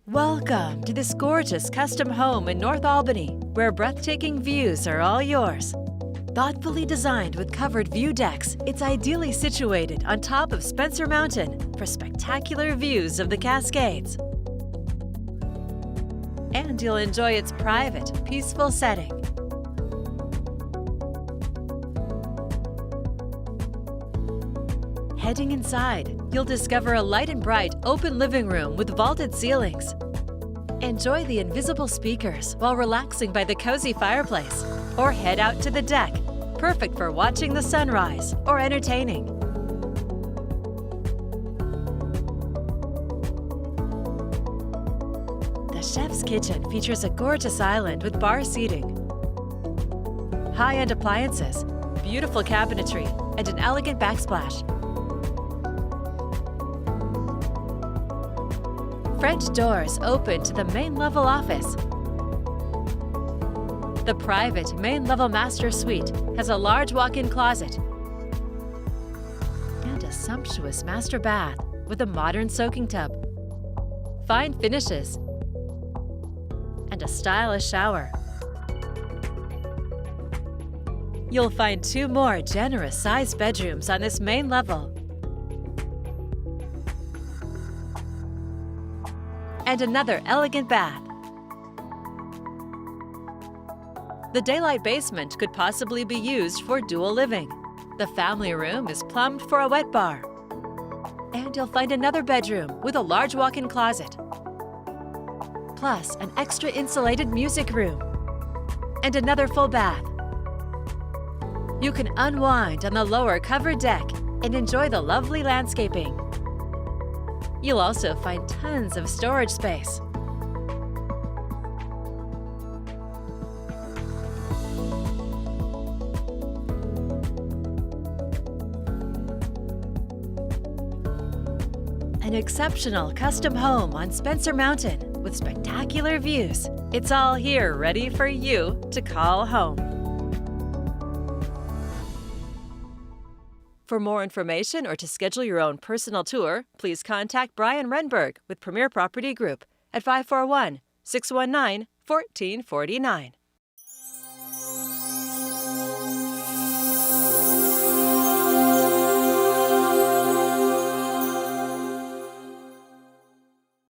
Welcome to this gorgeous custom home in North Albany, where breathtaking views are all yours. Thoughtfully designed with covered view decks, it's ideally situated on top of Spencer Mountain for spectacular views of the Cascades. And you'll enjoy its private, peaceful setting. Heading inside, you'll discover a light and bright open living room with vaulted ceilings. Enjoy the invisible speakers while relaxing by the cozy fireplace, or head out to the deck, perfect for watching the sunrise or entertaining. The chef's kitchen features a gorgeous island with bar seating, high-end appliances, beautiful cabinetry, and an elegant backsplash. French doors open to the main level office. The private main level master suite has a large walk-in closet and a sumptuous master bath with a modern soaking tub, fine finishes, and a stylish shower. You'll find 2 more generous-sized bedrooms on this main level, and another elegant bath. The daylight basement could possibly be used for dual living. The family room is plumbed for a wet bar. And you'll find another bedroom with a large walk-in closet, plus an extra insulated music room, and another full bath. You can unwind on the lower covered deck and enjoy the lovely landscaping. You'll also find tons of storage space. An exceptional custom home on Spencer Mountain with spectacular views. It's all here ready for you to call home. For more information or to schedule your own personal tour, please contact Bryan Rehnberg with Premier Property Group at 541-619-1449.